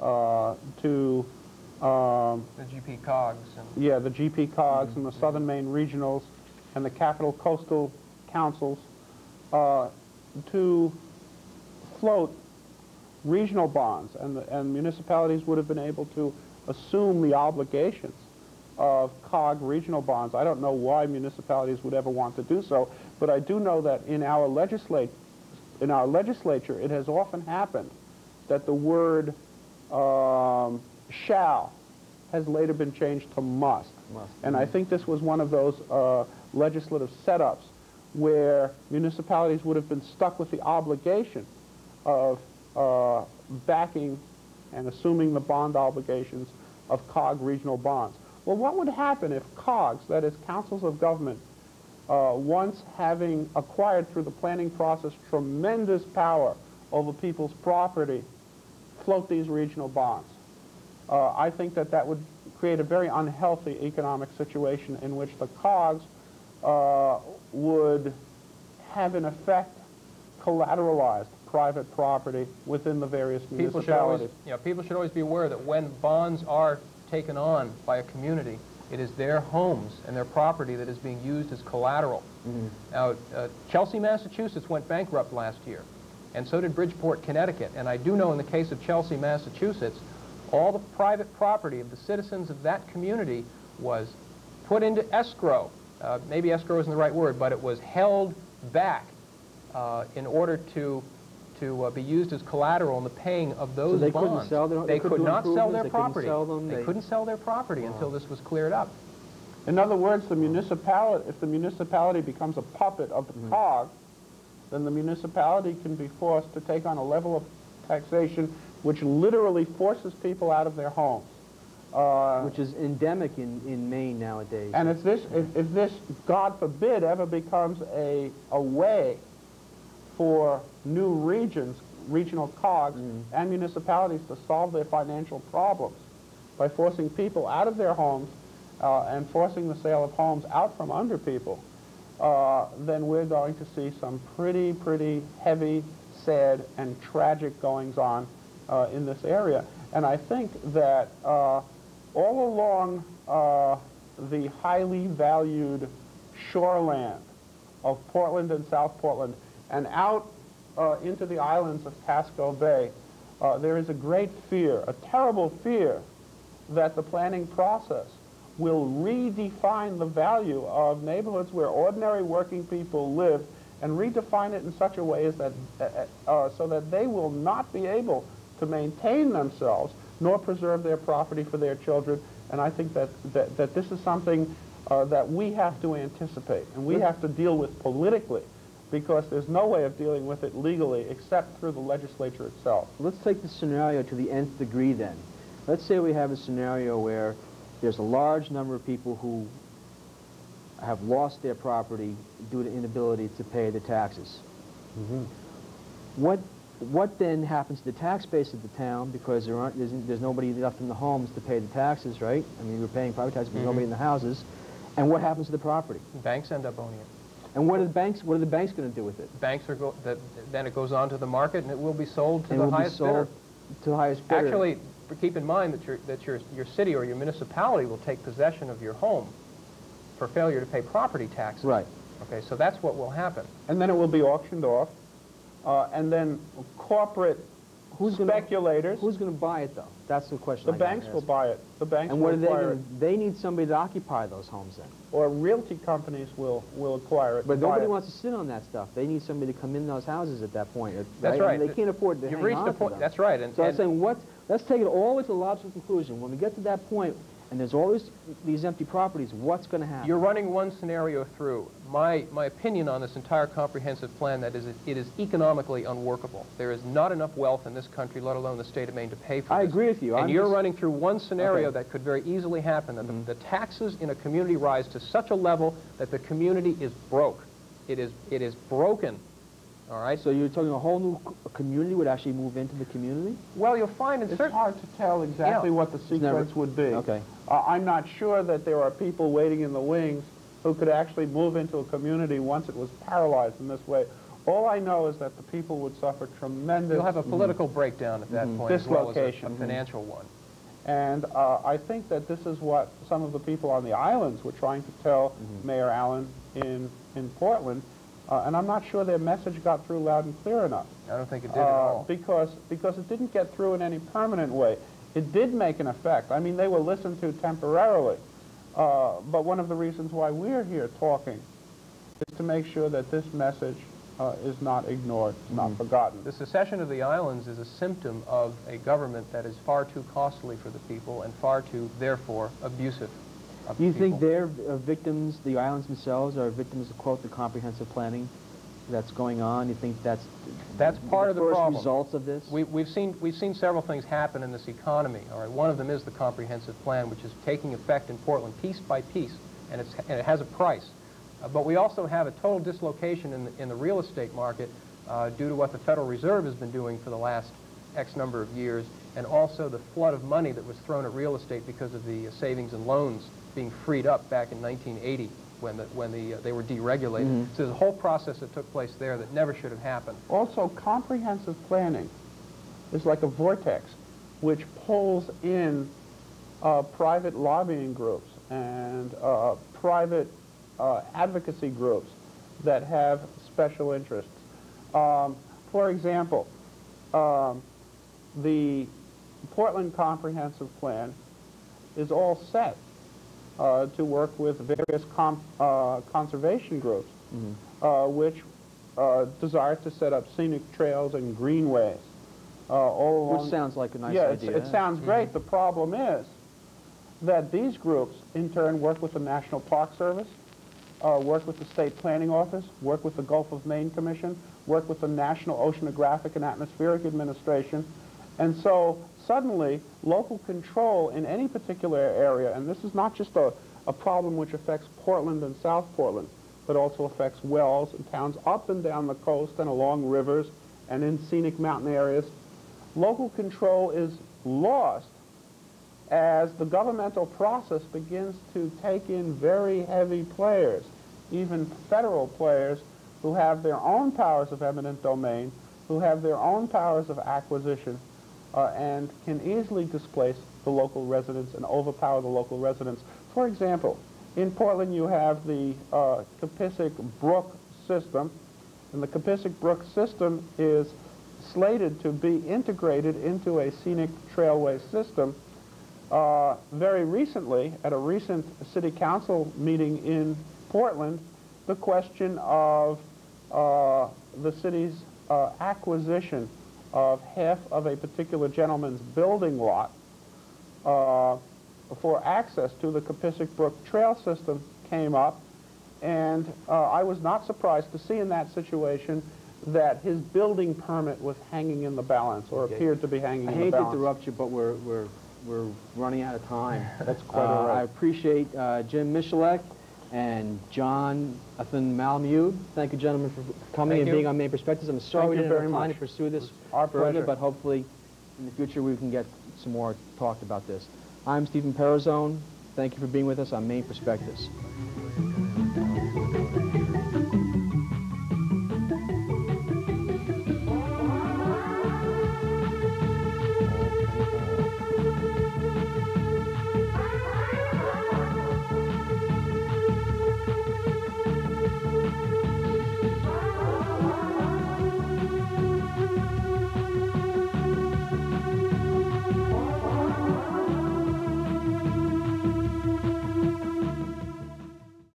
to the GP Cogs. And yeah, the GP Cogs and the Southern Maine Regionals and the Capital Coastal Councils to float regional bonds, and municipalities would have been able to assume the obligations of COG regional bonds. I don't know why municipalities would ever want to do so, but I do know that in our legislature it has often happened that the word shall has later been changed to must. And I think this was one of those legislative setups where municipalities would have been stuck with the obligation of backing and assuming the bond obligations of COG regional bonds. Well, what would happen if COGs, that is councils of government, once having acquired through the planning process tremendous power over people's property, float these regional bonds? I think that that would create a very unhealthy economic situation in which the COGs would have, in effect, collateralized private property within the various municipalities. People should always be aware that when bonds are taken on by a community, it is their homes and their property that is being used as collateral. Now, Chelsea, Massachusetts went bankrupt last year, and so did Bridgeport, Connecticut. And I do know in the case of Chelsea, Massachusetts, all the private property of the citizens of that community was put into escrow. Maybe escrow isn't the right word, but it was held back in order to be used as collateral in the paying of those bonds. They could not sell their property. They couldn't sell their property until this was cleared up. In other words, the municipality, if the municipality becomes a puppet of the COG, then the municipality can be forced to take on a level of taxation which literally forces people out of their homes. Which is endemic in Maine nowadays. And if this, God forbid, ever becomes a way for new regions, regional COGs, and municipalities to solve their financial problems by forcing people out of their homes and forcing the sale of homes out from under people, then we're going to see some pretty heavy, sad, and tragic goings-on in this area. And I think that all along the highly valued shoreland of Portland and South Portland and out into the islands of Pasco Bay, there is a great fear, a terrible fear, that the planning process will redefine the value of neighborhoods where ordinary working people live, and redefine it in such a way as that, so that they will not be able to maintain themselves nor preserve their property for their children. And I think that this is something that we have to anticipate and we have to deal with politically, because there's no way of dealing with it legally except through the legislature itself. Let's take the scenario to the nth degree then. Let's say we have a scenario where there's a large number of people who have lost their property due to inability to pay the taxes. What then happens to the tax base of the town, because there's nobody left in the homes to pay the taxes, right? I mean, we're paying private taxes, but there's nobody in the houses. And what happens to the property? Banks end up owning it. And what are the banks going to do with it? Banks then it goes on to the market, and it will be sold to the highest bidder. To the highest bidder. Actually, keep in mind that your city or your municipality will take possession of your home for failure to pay property taxes. Right. Okay, so that's what will happen. And then it will be auctioned off, and then corporate speculators. Who's going to buy it, though? That's the question. The banks will buy it. The banks will acquire it. And what are they need somebody to occupy those homes then. Or realty companies will acquire it. But nobody wants to sit on that stuff. They need somebody to come in those houses at that point. That's right. And they can't afford to hang on to them. That's right. So I'm saying, let's take it all the way to the logical conclusion. When we get to that point, and there's all these empty properties, what's going to happen? You're running one scenario through. My opinion on this entire comprehensive plan, that is, it is economically unworkable. There is not enough wealth in this country, let alone the state of Maine, to pay for this. I agree with you. And you're running through one scenario that could very easily happen, that the taxes in a community rise to such a level that the community is broke. It is broken. All right? So you're talking a whole new community would actually move into the community? Well, you'll find it's hard to tell exactly what the sequence would be. Okay. I'm not sure that there are people waiting in the wings who could actually move into a community once it was paralyzed in this way. All I know is that the people would suffer tremendous You'll have a political breakdown at that point, as well as a dislocation. financial one. And I think that this is what some of the people on the islands were trying to tell Mayor Allen in Portland, and I'm not sure their message got through loud and clear enough. I don't think it did at all. Because it didn't get through in any permanent way. It did make an effect. I mean, they were listened to temporarily, but one of the reasons why we're here talking is to make sure that this message is not ignored, not forgotten. The secession of the islands is a symptom of a government that is far too costly for the people and far too, therefore, abusive of Do you the think people. they're victims, the islands themselves are victims of, quote, the comprehensive planning that's going on? You think that's part of the first problem. results of this? We've seen several things happen in this economy. All right, one of them is the comprehensive plan, which is taking effect in Portland piece by piece, and it has a price. But we also have a total dislocation in the real estate market due to what the Federal Reserve has been doing for the last X number of years, and also the flood of money that was thrown at real estate because of the savings and loans being freed up back in 1980 when they were deregulated. So there's a whole process that took place there that never should have happened. Also, comprehensive planning is like a vortex which pulls in private lobbying groups and private advocacy groups that have special interests. For example, the Portland Comprehensive Plan is all set to work with various conservation groups, which desire to set up scenic trails and greenways all along. Which sounds like a nice idea. idea. It sounds great. The problem is that these groups, in turn, work with the National Park Service, work with the State Planning Office, work with the Gulf of Maine Commission, work with the National Oceanographic and Atmospheric Administration. And so suddenly local control in any particular area, and this is not just a problem which affects Portland and South Portland, but also affects wells and towns up and down the coast and along rivers and in scenic mountain areas. Local control is lost as the governmental process begins to take in very heavy players, even federal players who have their own powers of eminent domain, who have their own powers of acquisition, and can easily displace the local residents and overpower the local residents. For example, in Portland you have the Capissic Brook system, and the Capissic Brook system is slated to be integrated into a scenic trailway system. Very recently, at a recent city council meeting in Portland, the question of the city's acquisition of half of a particular gentleman's building lot for access to the Capissic Brook trail system came up, and I was not surprised to see in that situation that his building permit was hanging in the balance, or appeared to be hanging in the balance. I hate to interrupt you, but we're running out of time. That's quite all right. I appreciate Jim Michalek and Jonathan Malmude. Thank you, gentlemen, for coming and being on Maine Perspectives. I'm sorry we didn't have time to pursue this further, but hopefully in the future we can get some more talked about this. I'm Stephen Perazone. Thank you for being with us on Maine Perspectives.